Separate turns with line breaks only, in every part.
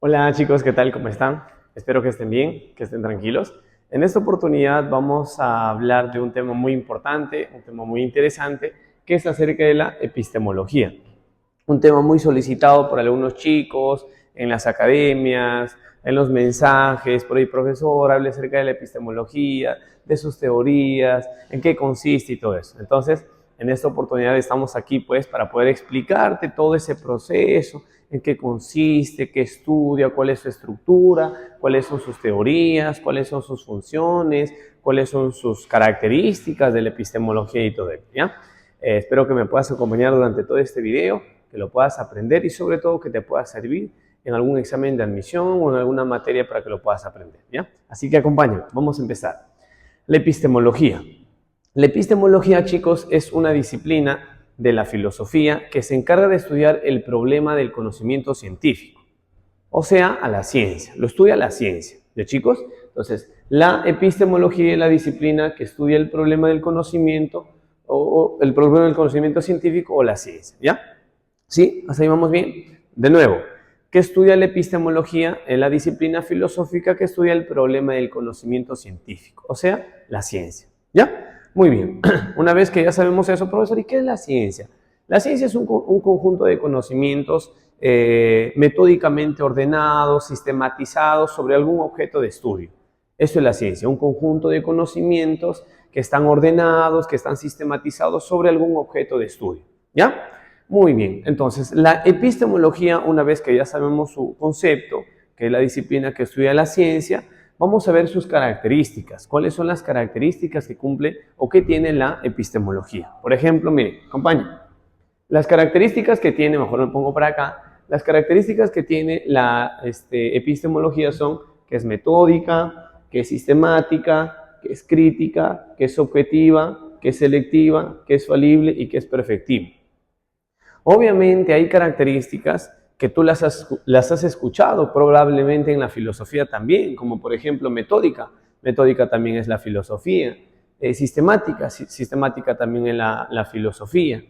Hola chicos, ¿qué tal? ¿Cómo están? Espero que estén bien, que estén tranquilos. En esta oportunidad vamos a hablar de un tema muy importante, un tema muy interesante, que es acerca de la epistemología. Un tema muy solicitado por algunos chicos en las academias, en los mensajes, por ahí profesor, hable acerca de la epistemología, de sus teorías, en qué consiste y todo eso. Entonces, en esta oportunidad estamos aquí pues para poder explicarte todo ese proceso, en qué consiste, qué estudia, cuál es su estructura, cuáles son sus teorías, cuáles son sus funciones, cuáles son sus características de la epistemología y todo ello, ¿ya? Espero que me puedas acompañar durante todo este video, que lo puedas aprender y sobre todo que te pueda servir en algún examen de admisión o en alguna materia para que lo puedas aprender, ¿ya? Así que acompáñame, vamos a empezar. La epistemología. La epistemología, chicos, es una disciplina de la filosofía que se encarga de estudiar el problema del conocimiento científico, o sea, a la ciencia, lo estudia la ciencia, ¿ya chicos? Entonces, la epistemología es la disciplina que estudia el problema del conocimiento o el problema del conocimiento científico o la ciencia, ¿ya? ¿Sí? ¿Hasta ahí vamos bien? De nuevo, ¿qué estudia la epistemología? Es la disciplina filosófica que estudia el problema del conocimiento científico, o sea, la ciencia, ¿ya? Muy bien, una vez que ya sabemos eso, profesor, ¿y qué es la ciencia? La ciencia es un conjunto de conocimientos metódicamente ordenados, sistematizados sobre algún objeto de estudio. Eso es la ciencia, un conjunto de conocimientos que están ordenados, que están sistematizados sobre algún objeto de estudio, ¿ya? Muy bien, entonces la epistemología, una vez que ya sabemos su concepto, que es la disciplina que estudia la ciencia, vamos a ver sus características. ¿Cuáles son las características que cumple o que tiene la epistemología? Por ejemplo, mire, compañero, las características que tiene, mejor me pongo para acá, las características que tiene la epistemología son que es metódica, que es sistemática, que es crítica, que es objetiva, que es selectiva, que es falible y que es perfectible. Obviamente hay características que tú las has escuchado probablemente en la filosofía también, como por ejemplo metódica. Metódica también es la filosofía. Sistemática también es la filosofía.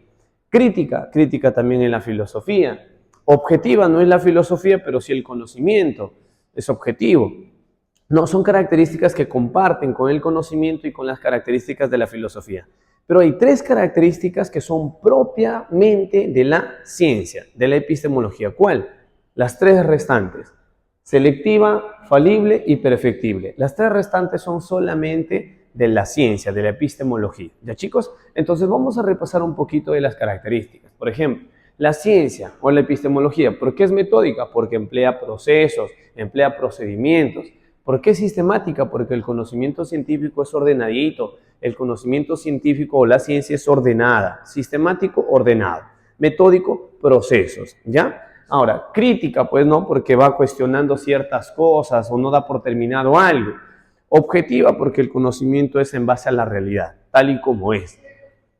Crítica también es la filosofía. Objetiva no es la filosofía, pero sí el conocimiento. Es objetivo. No, son características que comparten con el conocimiento y con las características de la filosofía. Pero hay tres características que son propiamente de la ciencia, de la epistemología. ¿Cuál? Las tres restantes. Selectiva, falible y perfectible. Las tres restantes son solamente de la ciencia, de la epistemología. ¿Ya chicos? Entonces vamos a repasar un poquito de las características. Por ejemplo, la ciencia o la epistemología, ¿por qué es metódica? Porque emplea procesos, emplea procedimientos. ¿Por qué es sistemática? Porque el conocimiento científico es ordenadito. El conocimiento científico o la ciencia es ordenada. Sistemático, ordenado. Metódico, procesos. ¿Ya? Ahora, crítica, pues no, porque va cuestionando ciertas cosas o no da por terminado algo. Objetiva, porque el conocimiento es en base a la realidad, tal y como es.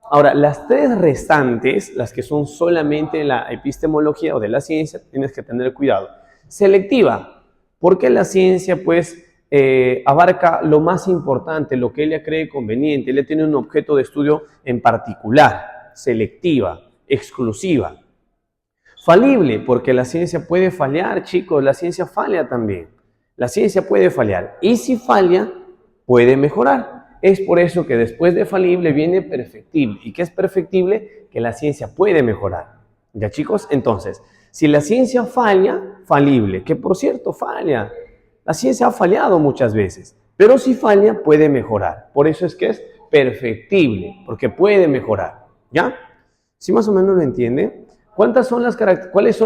Ahora, las tres restantes, las que son solamente de la epistemología o de la ciencia, tienes que tener cuidado. Selectiva, porque la ciencia, pues, abarca lo más importante, lo que ella cree conveniente. Ella tiene un objeto de estudio en particular, selectiva, exclusiva. Falible, porque la ciencia puede fallar, chicos, la ciencia falla también. La ciencia puede fallar y si falla, puede mejorar. Es por eso que después de falible viene perfectible. ¿Y qué es perfectible? Que la ciencia puede mejorar. ¿Ya chicos? Entonces, si la ciencia falla, falible, que por cierto falla. La ciencia ha fallado muchas veces, pero si falla, puede mejorar. Por eso es que es perfectible, porque puede mejorar. ¿Ya? ¿Sí más o menos lo entiende? ¿Cuáles son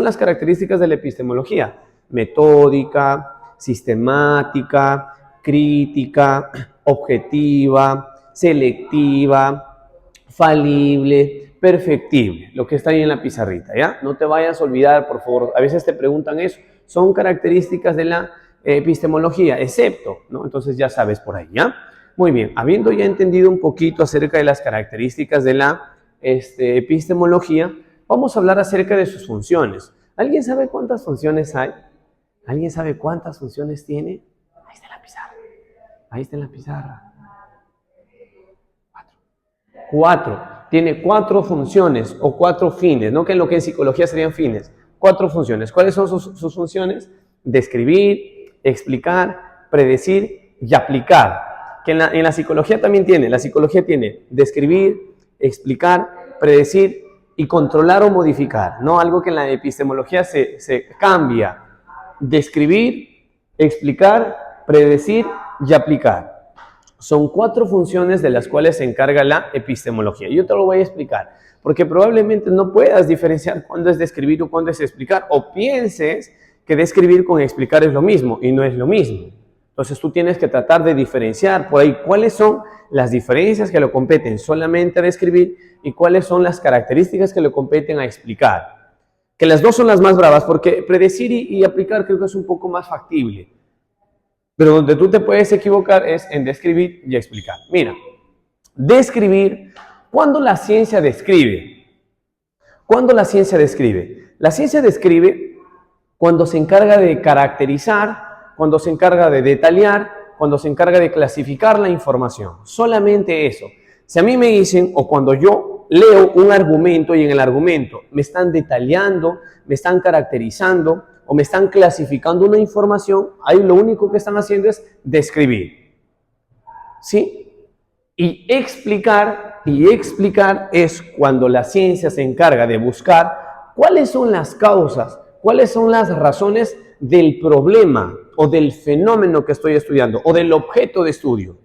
las características de la epistemología? Metódica, sistemática, crítica, objetiva, selectiva, falible, perfectible, lo que está ahí en la pizarrita, ¿ya? No te vayas a olvidar, por favor, a veces te preguntan eso, son características de la epistemología, excepto, ¿no? Entonces ya sabes por ahí, ¿ya? Muy bien, habiendo ya entendido un poquito acerca de las características de la epistemología, vamos a hablar acerca de sus funciones. ¿Alguien sabe cuántas funciones hay? ¿Alguien sabe cuántas funciones tiene? Ahí está la pizarra. Ahí está en la pizarra. Cuatro. Tiene 4 funciones o 4 fines, no que en lo que en psicología serían fines. 4 funciones. ¿Cuáles son sus funciones? describir, explicar, predecir y aplicar. Que en la psicología también tiene. La psicología tiene describir, explicar, predecir y controlar o modificar. No algo que en la epistemología se cambia. Describir, explicar, predecir y aplicar. Son 4 funciones de las cuales se encarga la epistemología. Yo te lo voy a explicar, porque probablemente no puedas diferenciar cuándo es describir o cuándo es explicar, o pienses que describir con explicar es lo mismo, y no es lo mismo. Entonces tú tienes que tratar de diferenciar por ahí cuáles son las diferencias que le competen solamente a describir y cuáles son las características que le competen a explicar. Que las dos son las más bravas, porque predecir y aplicar creo que es un poco más factible. Pero donde tú te puedes equivocar es en describir y explicar. Mira, describir, ¿cuándo la ciencia describe? ¿Cuándo la ciencia describe? La ciencia describe cuando se encarga de caracterizar, cuando se encarga de detallar, cuando se encarga de clasificar la información. Solamente eso. Si a mí me dicen, o cuando yo leo un argumento y en el argumento me están detallando, me están caracterizando, o me están clasificando una información, ahí lo único que están haciendo es describir. ¿Sí? Y explicar es cuando la ciencia se encarga de buscar cuáles son las causas, cuáles son las razones del problema o del fenómeno que estoy estudiando o del objeto de estudio.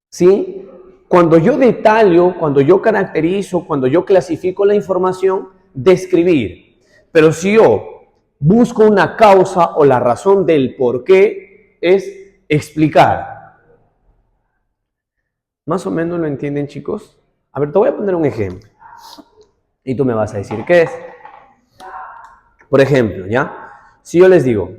¿Sí? Cuando yo detallo, cuando yo caracterizo, cuando yo clasifico la información, describir. Pero si yo busco una causa o la razón del por qué, es explicar. ¿Más o menos lo entienden, chicos? A ver, te voy a poner un ejemplo. Y tú me vas a decir qué es. Por ejemplo, ¿ya? Si yo les digo,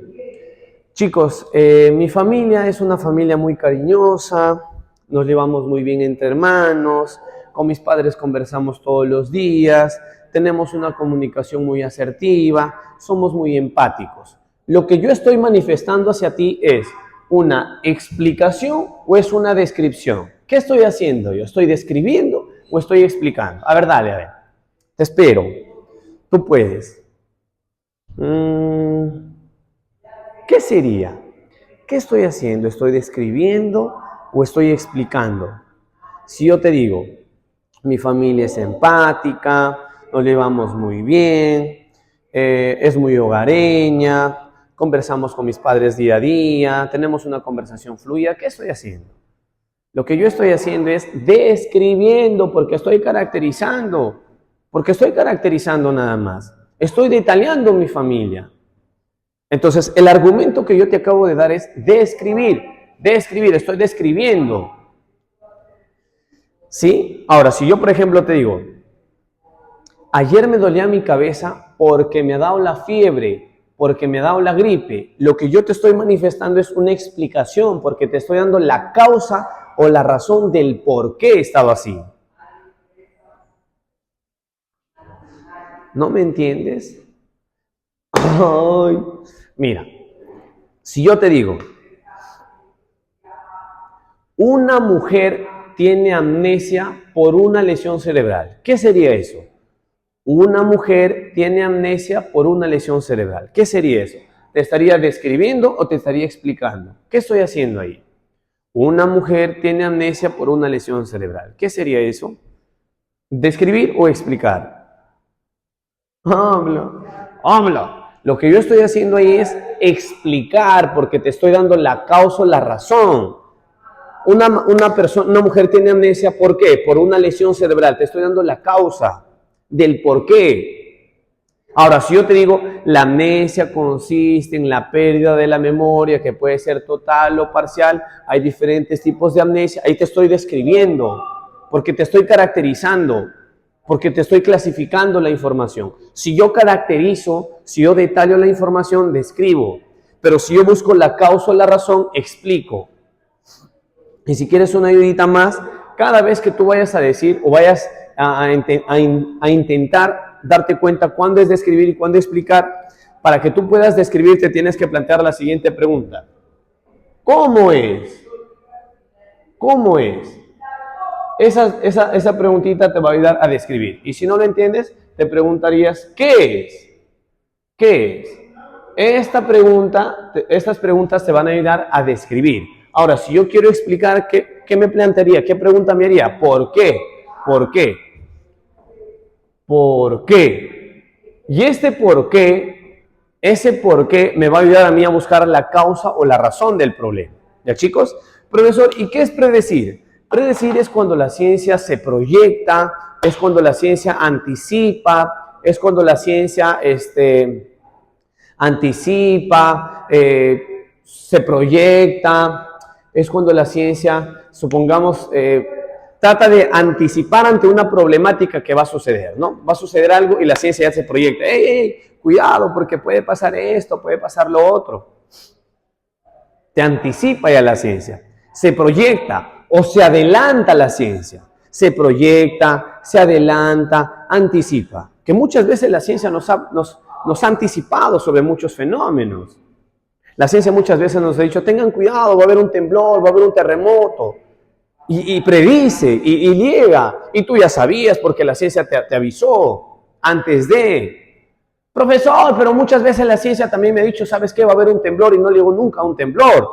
chicos, mi familia es una familia muy cariñosa, nos llevamos muy bien entre hermanos, con mis padres conversamos todos los días, tenemos una comunicación muy asertiva, somos muy empáticos. Lo que yo estoy manifestando hacia ti es una explicación o es una descripción. ¿Qué estoy haciendo yo? ¿Estoy describiendo o estoy explicando? A ver, dale, a ver. Te espero. Tú puedes. ¿Qué sería? ¿Qué estoy haciendo? ¿Estoy describiendo o estoy explicando? Si yo te digo, mi familia es empática, nos llevamos muy bien, es muy hogareña, conversamos con mis padres día a día, tenemos una conversación fluida, ¿qué estoy haciendo? Lo que yo estoy haciendo es describiendo porque estoy caracterizando nada más. Estoy detallando mi familia. Entonces, el argumento que yo te acabo de dar es describir, estoy describiendo. ¿Sí? Ahora, si yo, por ejemplo, te digo, ayer me dolía mi cabeza porque me ha dado la fiebre, porque me ha dado la gripe, lo que yo te estoy manifestando es una explicación, porque te estoy dando la causa o la razón del por qué estaba así. ¿No me entiendes? Ay, mira, si yo te digo, una mujer tiene amnesia por una lesión cerebral, ¿qué sería eso? Una mujer tiene amnesia por una lesión cerebral. ¿Qué sería eso? ¿Te estaría describiendo o te estaría explicando? ¿Qué estoy haciendo ahí? Una mujer tiene amnesia por una lesión cerebral. ¿Qué sería eso? ¿Describir o explicar? Habla. Lo que yo estoy haciendo ahí es explicar porque te estoy dando la causa o la razón. Una mujer tiene amnesia, ¿por qué? Por una lesión cerebral. Te estoy dando la causa del por qué. Ahora, si yo te digo, la amnesia consiste en la pérdida de la memoria, que puede ser total o parcial, hay diferentes tipos de amnesia, ahí te estoy describiendo, porque te estoy caracterizando, porque te estoy clasificando la información. Si yo caracterizo, si yo detallo la información, describo, pero si yo busco la causa o la razón, explico. Y si quieres una ayudita más, cada vez que tú vayas a decir o vayas a intentar darte cuenta cuándo es describir y cuándo explicar, para que tú puedas describir te tienes que plantear la siguiente pregunta. ¿Cómo es? ¿Cómo es? Esa preguntita te va a ayudar a describir. Y si no lo entiendes, te preguntarías, ¿qué es? ¿Qué es? estas preguntas te van a ayudar a describir. Ahora, si yo quiero explicar, ¿qué me plantearía? ¿Qué pregunta me haría? ¿Por qué? ¿Por qué? ¿Por qué? Y ese por qué me va a ayudar a mí a buscar la causa o la razón del problema. ¿Ya, chicos? Profesor, ¿y qué es predecir? Predecir es cuando la ciencia se proyecta, es cuando la ciencia anticipa, es cuando la ciencia anticipa, se proyecta, es cuando la ciencia, supongamos, trata de anticipar ante una problemática que va a suceder, ¿no? Va a suceder algo y la ciencia ya se proyecta. ¡Ey, ey! Cuidado, porque puede pasar esto, puede pasar lo otro. Te anticipa ya la ciencia. Se proyecta o se adelanta la ciencia. Se proyecta, se adelanta, anticipa. Que muchas veces la ciencia nos ha anticipado sobre muchos fenómenos. La ciencia muchas veces nos ha dicho, tengan cuidado, va a haber un temblor, va a haber un terremoto. Y predice, y llega. Y tú ya sabías porque la ciencia te avisó antes de. Profesor, pero muchas veces la ciencia también me ha dicho, ¿sabes qué? Va a haber un temblor y no llegó nunca a un temblor.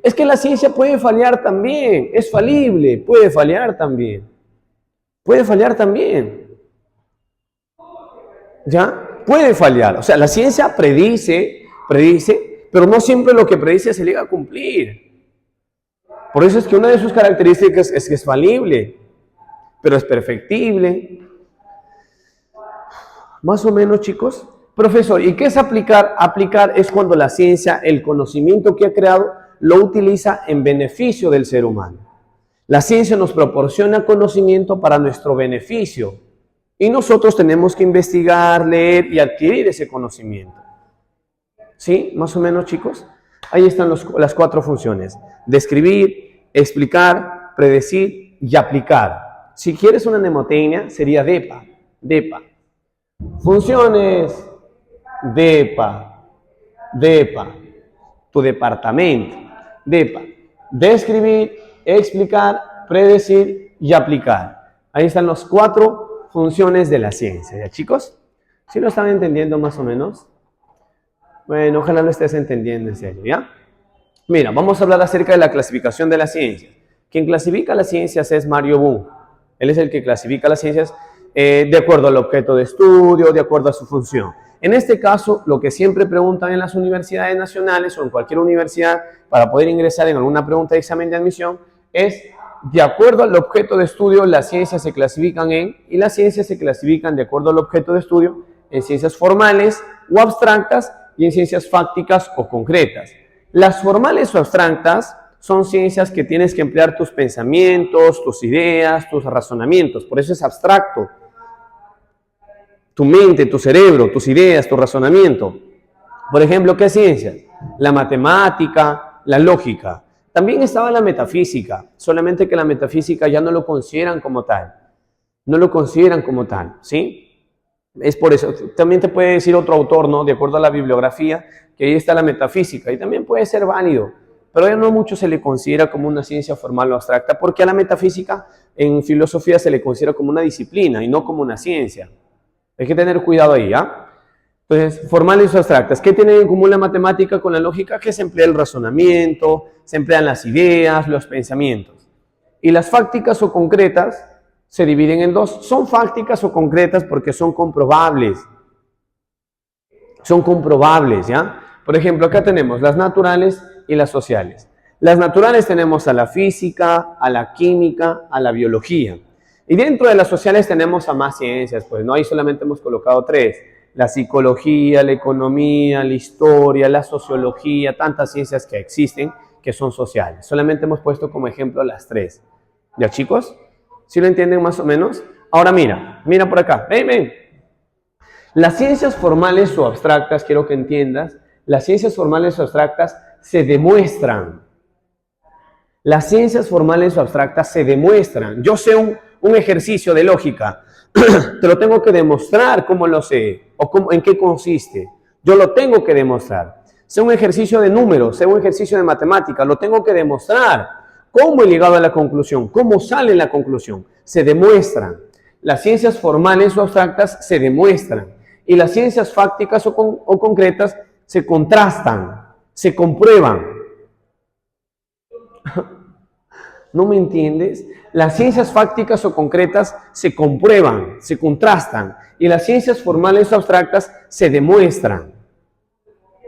Es que la ciencia puede fallar también, es falible, puede fallar también. Puede fallar también. ¿Ya? Puede fallar. O sea, la ciencia predice, pero no siempre lo que predice se llega a cumplir. Por eso es que una de sus características es que es falible, pero es perfectible. Más o menos, chicos. Profesor, ¿y qué es aplicar? Aplicar es cuando la ciencia, el conocimiento que ha creado, lo utiliza en beneficio del ser humano. La ciencia nos proporciona conocimiento para nuestro beneficio y nosotros tenemos que investigar, leer y adquirir ese conocimiento. ¿Sí? Más o menos, chicos. Ahí están las 4 funciones. Describir, explicar, predecir y aplicar. Si quieres una mnemotecnia, sería DEPA. DEPA. Funciones, DEPA, tu departamento, DEPA, describir, explicar, predecir y aplicar. Ahí están las 4 funciones de la ciencia, ¿ya, chicos? ¿Sí lo están entendiendo más o menos? Bueno, ojalá lo estés entendiendo en serio, ¿ya? Mira, vamos a hablar acerca de la clasificación de las ciencias. Quien clasifica las ciencias es Mario Bohm. Él es el que clasifica las ciencias de acuerdo al objeto de estudio, de acuerdo a su función. En este caso, lo que siempre preguntan en las universidades nacionales o en cualquier universidad para poder ingresar en alguna pregunta de examen de admisión es, de acuerdo al objeto de estudio, las ciencias se clasifican y las ciencias se clasifican de acuerdo al objeto de estudio en ciencias formales o abstractas y en ciencias fácticas o concretas. Las formales o abstractas son ciencias que tienes que emplear tus pensamientos, tus ideas, tus razonamientos, por eso es abstracto. Tu mente, tu cerebro, tus ideas, tu razonamiento. Por ejemplo, ¿qué ciencias? La matemática, la lógica. También estaba la metafísica, solamente que la metafísica ya no lo consideran como tal. No lo consideran como tal, ¿sí? Es por eso. También te puede decir otro autor, ¿no? De acuerdo a la bibliografía, que ahí está la metafísica y también puede ser válido. Pero ya no mucho se le considera como una ciencia formal o abstracta, porque a la metafísica en filosofía se le considera como una disciplina y no como una ciencia. Hay que tener cuidado ahí, ¿ah? Entonces, formales o abstractas. ¿Qué tienen en común la matemática con la lógica? Que se emplea el razonamiento, se emplean las ideas, los pensamientos. Y las fácticas o concretas se dividen en 2. Son fácticas o concretas porque son comprobables. Son comprobables, ¿ya? Por ejemplo, acá tenemos las naturales y las sociales. Las naturales tenemos a la física, a la química, a la biología. Y dentro de las sociales tenemos a más ciencias, pues no, ahí solamente hemos colocado 3. La psicología, la economía, la historia, la sociología, tantas ciencias que existen que son sociales. Solamente hemos puesto como ejemplo las 3. ¿Ya, chicos? ¿Sí lo entienden más o menos? Ahora mira por acá, ven. Las ciencias formales o abstractas, quiero que entiendas, las ciencias formales o abstractas se demuestran. Las ciencias formales o abstractas se demuestran. Yo sé un ejercicio de lógica, te lo tengo que demostrar cómo lo sé o en qué consiste. Yo lo tengo que demostrar. Sé un ejercicio de números, sé un ejercicio de matemática, lo tengo que demostrar. ¿Cómo he llegado a la conclusión? ¿Cómo sale la conclusión? Se demuestran. Las ciencias formales o abstractas se demuestran. Y las ciencias fácticas o concretas se contrastan, se comprueban. ¿No me entiendes? Las ciencias fácticas o concretas se comprueban, se contrastan, y las ciencias formales o abstractas se demuestran.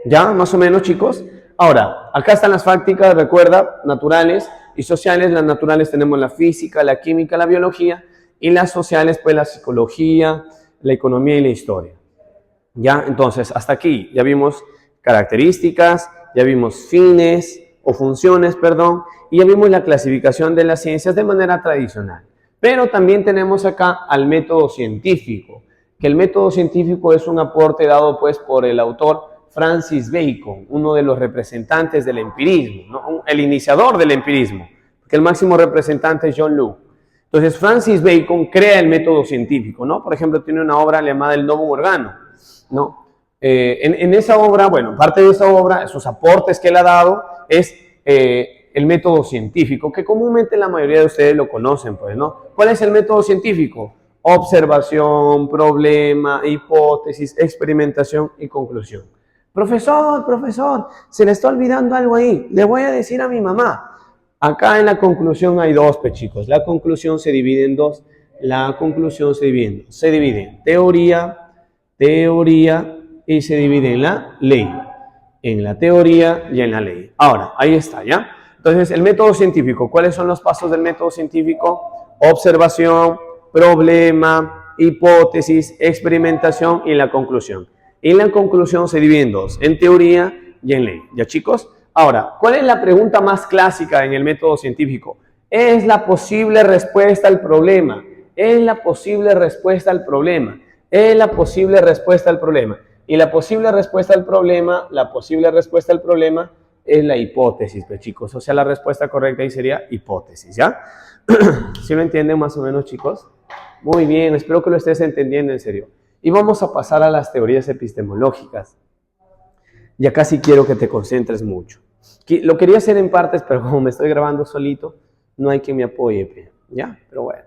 ¿Ya? Más o menos, chicos. Ahora, acá están las fácticas, recuerda, naturales y sociales. Las naturales tenemos la física, la química, la biología, y las sociales, pues la psicología, la economía y la historia. ¿Ya? Entonces, hasta aquí ya vimos características, ya vimos fines o funciones, perdón, y ya vimos la clasificación de las ciencias de manera tradicional. Pero también tenemos acá al método científico, que el método científico es un aporte dado pues por el autor Francis Bacon, uno de los representantes del empirismo, ¿no? El iniciador del empirismo, porque el máximo representante es John Locke. Entonces Francis Bacon crea el método científico, ¿no? Por ejemplo, tiene una obra llamada El Novum Organum, ¿no? En esa obra, bueno, parte de esa obra, sus aportes que él ha dado es el método científico, que comúnmente la mayoría de ustedes lo conocen, pues, ¿no? ¿Cuál es el método científico? Observación, problema, hipótesis, experimentación y conclusión. Profesor, se le está olvidando algo ahí. Le voy a decir a mi mamá. Acá en la conclusión hay dos, pues, chicos. La conclusión se divide en dos. La conclusión se divide en teoría y se divide en la ley. En la teoría y en la ley. Ahora, ahí está, ¿ya? Entonces, el método científico. ¿Cuáles son los pasos del método científico? Observación, problema, hipótesis, experimentación y la conclusión. Y la conclusión se divide en dos, en teoría y en ley. ¿Ya, chicos? Ahora, ¿cuál es la pregunta más clásica en el método científico? Es la posible respuesta al problema. Es la posible respuesta al problema. Es la posible respuesta al problema. Y la posible respuesta al problema es la hipótesis, pues, chicos. O sea, la respuesta correcta ahí sería hipótesis, ¿ya? ¿Sí lo entienden más o menos, chicos? Muy bien, espero que lo estés entendiendo en serio. Y vamos a pasar a las teorías epistemológicas. Ya casi quiero que te concentres mucho. Lo quería hacer en partes, pero como me estoy grabando solito, no hay quien me apoye, ¿ya? Pero bueno,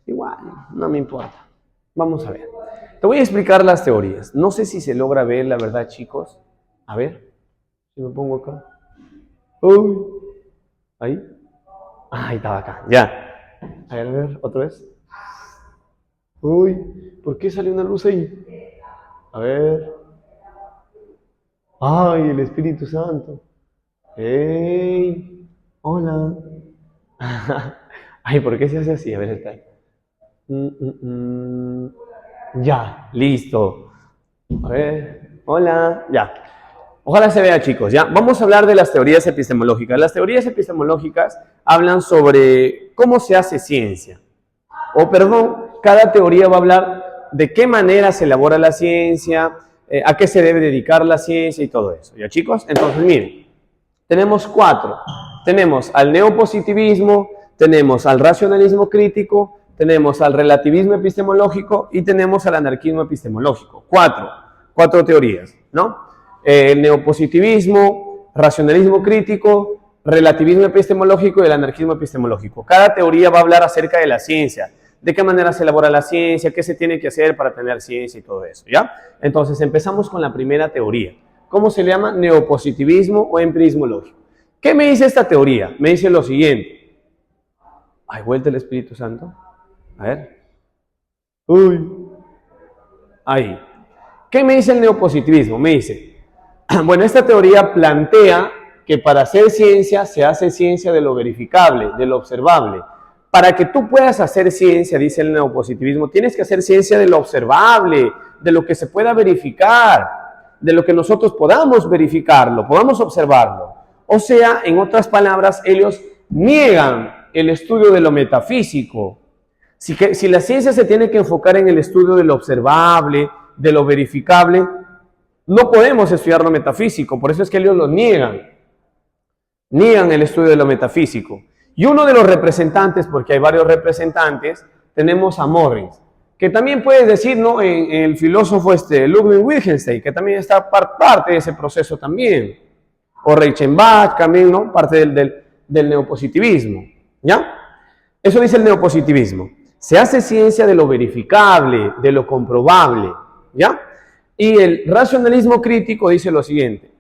igual, no me importa. Vamos a ver. Te voy a explicar las teorías. No sé si se logra ver, la verdad, chicos. A ver, si me pongo acá. Uy, ahí. Ahí estaba acá, ya. A ver, otra vez. Uy, ¿por qué salió una luz ahí? A ver. Ay, el Espíritu Santo. ¡Ey! Hola. Ay, ¿por qué se hace así? A ver, está ahí. Ya, listo. A ver, hola, ya. Ojalá se vea, chicos, ya. Vamos a hablar de las teorías epistemológicas. Las teorías epistemológicas hablan sobre cómo se hace ciencia. Cada teoría va a hablar de qué manera se elabora la ciencia, a qué se debe dedicar la ciencia y todo eso. ¿Ya, chicos? Entonces, miren, tenemos 4. Tenemos al neopositivismo, tenemos al racionalismo crítico, tenemos al relativismo epistemológico y tenemos al anarquismo epistemológico. 4 teorías, ¿no? El neopositivismo, racionalismo crítico, relativismo epistemológico y el anarquismo epistemológico. Cada teoría va a hablar acerca de la ciencia, de qué manera se elabora la ciencia, qué se tiene que hacer para tener ciencia y todo eso, ¿ya? Entonces, empezamos con la primera teoría. ¿Cómo se le llama? Neopositivismo o empirismo lógico. ¿Qué me dice esta teoría? Me dice lo siguiente. ¿Hay vuelta el Espíritu Santo? A ver. Uy. Ahí. ¿Qué me dice el neopositivismo? Me dice, bueno, esta teoría plantea que para hacer ciencia se hace ciencia de lo verificable, de lo observable. Para que tú puedas hacer ciencia, dice el neopositivismo, tienes que hacer ciencia de lo observable, de lo que se pueda verificar, de lo que nosotros podamos verificarlo, podamos observarlo. O sea, en otras palabras, ellos niegan el estudio de lo metafísico. Si la ciencia se tiene que enfocar en el estudio de lo observable, de lo verificable, no podemos estudiar lo metafísico, por eso es que ellos lo niegan. Niegan el estudio de lo metafísico. Y uno de los representantes, porque hay varios representantes, tenemos a Morris, que también puedes decir, ¿no? En el filósofo Ludwig Wittgenstein, que también está parte de ese proceso también. O Reichenbach también, ¿no? Parte del neopositivismo, ¿ya? Eso dice el neopositivismo. Se hace ciencia de lo verificable, de lo comprobable, ¿ya? Y el racionalismo crítico dice lo siguiente: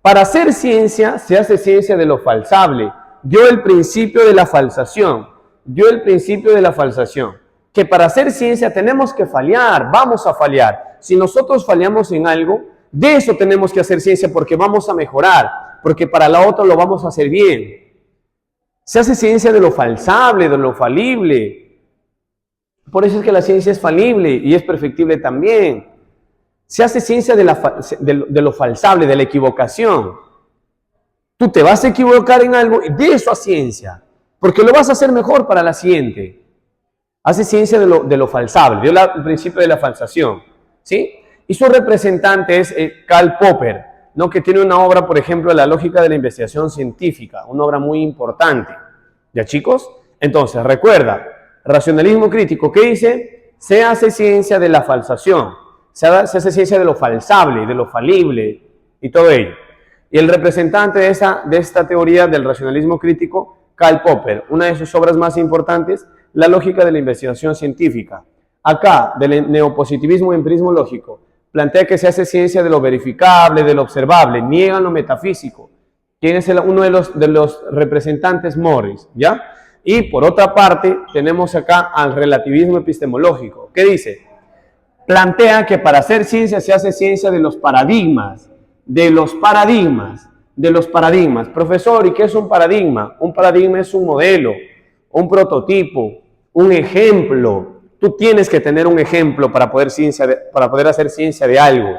para hacer ciencia se hace ciencia de lo falsable. Dio el principio de la falsación. Dio el principio de la falsación. Que para hacer ciencia tenemos que fallar, vamos a fallar. Si nosotros fallamos en algo, de eso tenemos que hacer ciencia porque vamos a mejorar, porque para la otra lo vamos a hacer bien. Se hace ciencia de lo falsable, de lo falible. Por eso es que la ciencia es falible y es perfectible también. Se hace ciencia de lo falsable, de la equivocación. Tú te vas a equivocar en algo y de eso a ciencia, porque lo vas a hacer mejor para la siguiente. Hace ciencia de lo falsable, dio el principio de la falsación, ¿sí? Y su representante es Karl Popper, ¿no? Que tiene una obra, por ejemplo, La lógica de la investigación científica, una obra muy importante. ¿Ya, chicos? Entonces, recuerda, racionalismo crítico, ¿qué dice? Se hace ciencia de la falsación, se hace ciencia de lo falsable, de lo falible y todo ello. Y el representante de esta teoría del racionalismo crítico, Karl Popper, una de sus obras más importantes, La lógica de la investigación científica. Acá, del neopositivismo y empirismo lógico, plantea que se hace ciencia de lo verificable, de lo observable, niegan lo metafísico. ¿Quién es uno de los representantes? Morris, ¿ya? Y por otra parte, tenemos acá al relativismo epistemológico. ¿Qué dice? Plantea que para hacer ciencia se hace ciencia de los paradigmas, de los paradigmas. Profesor, ¿y qué es un paradigma? Un paradigma es un modelo, un prototipo, un ejemplo. Tú tienes que tener un ejemplo para poder hacer ciencia de algo.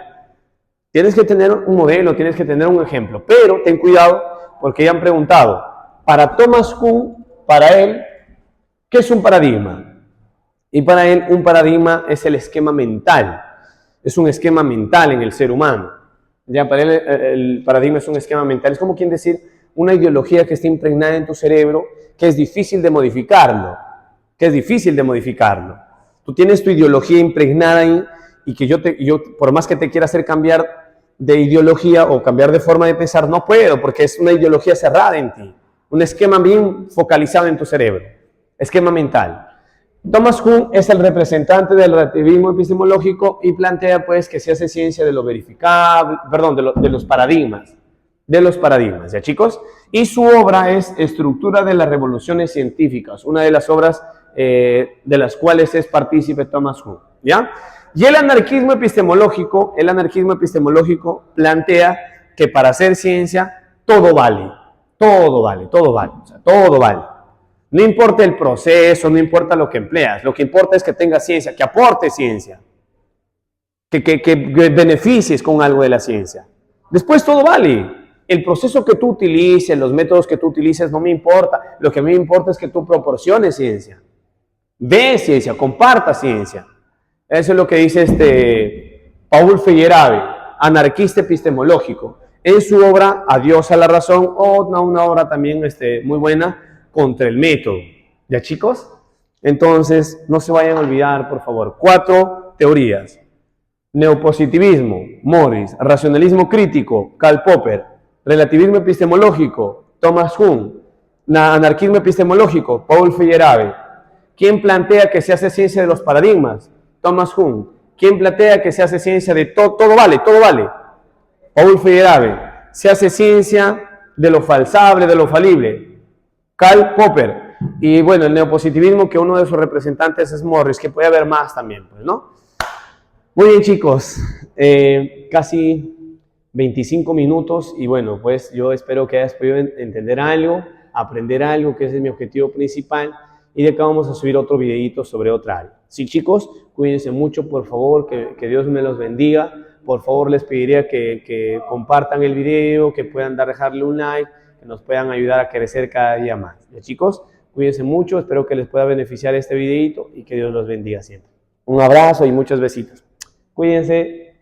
Tienes que tener un modelo, tienes que tener un ejemplo. Pero ten cuidado, porque ya han preguntado, para Thomas Kuhn, para él, ¿qué es un paradigma? Y para él, un paradigma es el esquema mental. Es un esquema mental en el ser humano. Ya, para él, el paradigma es un esquema mental. Es como quien decir, una ideología que está impregnada en tu cerebro, que es difícil de modificarlo. Tú tienes tu ideología impregnada ahí y que yo por más que te quiera hacer cambiar de ideología o cambiar de forma de pensar, no puedo, porque es una ideología cerrada en ti. Un esquema bien focalizado en tu cerebro. Esquema mental. Thomas Kuhn es el representante del relativismo epistemológico y plantea pues que se hace ciencia de lo verificable, de los paradigmas, ¿ya, chicos? Y su obra es Estructura de las revoluciones científicas, una de las obras de las cuales es partícipe Thomas Kuhn, ¿ya? Y el anarquismo epistemológico plantea que para hacer ciencia todo vale. O sea, todo vale. No importa el proceso, no importa lo que empleas, lo que importa es que tengas ciencia, que aporte ciencia, que beneficies con algo de la ciencia. Después todo vale. El proceso que tú utilices, los métodos que tú utilices no me importa. Lo que a mí me importa es que tú proporciones ciencia. Ve ciencia, comparta ciencia. Eso es lo que dice Paul Feyerabend, anarquista epistemológico. En su obra Adiós a la razón, una obra también muy buena, Contra el método. ¿Ya, chicos? Entonces, no se vayan a olvidar, por favor, 4 teorías. Neopositivismo, Morris. Racionalismo crítico, Karl Popper. Relativismo epistemológico, Thomas Kuhn. Anarquismo epistemológico, Paul Feyerabend. ¿Quién plantea que se hace ciencia de los paradigmas? Thomas Kuhn. ¿Quién plantea que se hace ciencia de todo vale? Paul Feyerabend. Se hace ciencia de lo falsable, de lo falible. Karl Popper. Y bueno, el neopositivismo, que uno de sus representantes es Morris, que puede haber más también, pues, ¿no? Muy bien, chicos. Casi 25 minutos y bueno, pues yo espero que hayas podido entender algo, aprender algo, que ese es mi objetivo principal. Y de acá vamos a subir otro videito sobre otra área. Sí, chicos, cuídense mucho, por favor, que Dios me los bendiga. Por favor, les pediría que compartan el video, que puedan dejarle un like, que nos puedan ayudar a crecer cada día más. ¿Ya, chicos? Cuídense mucho, espero que les pueda beneficiar este videito y que Dios los bendiga siempre. Un abrazo y muchos besitos. Cuídense.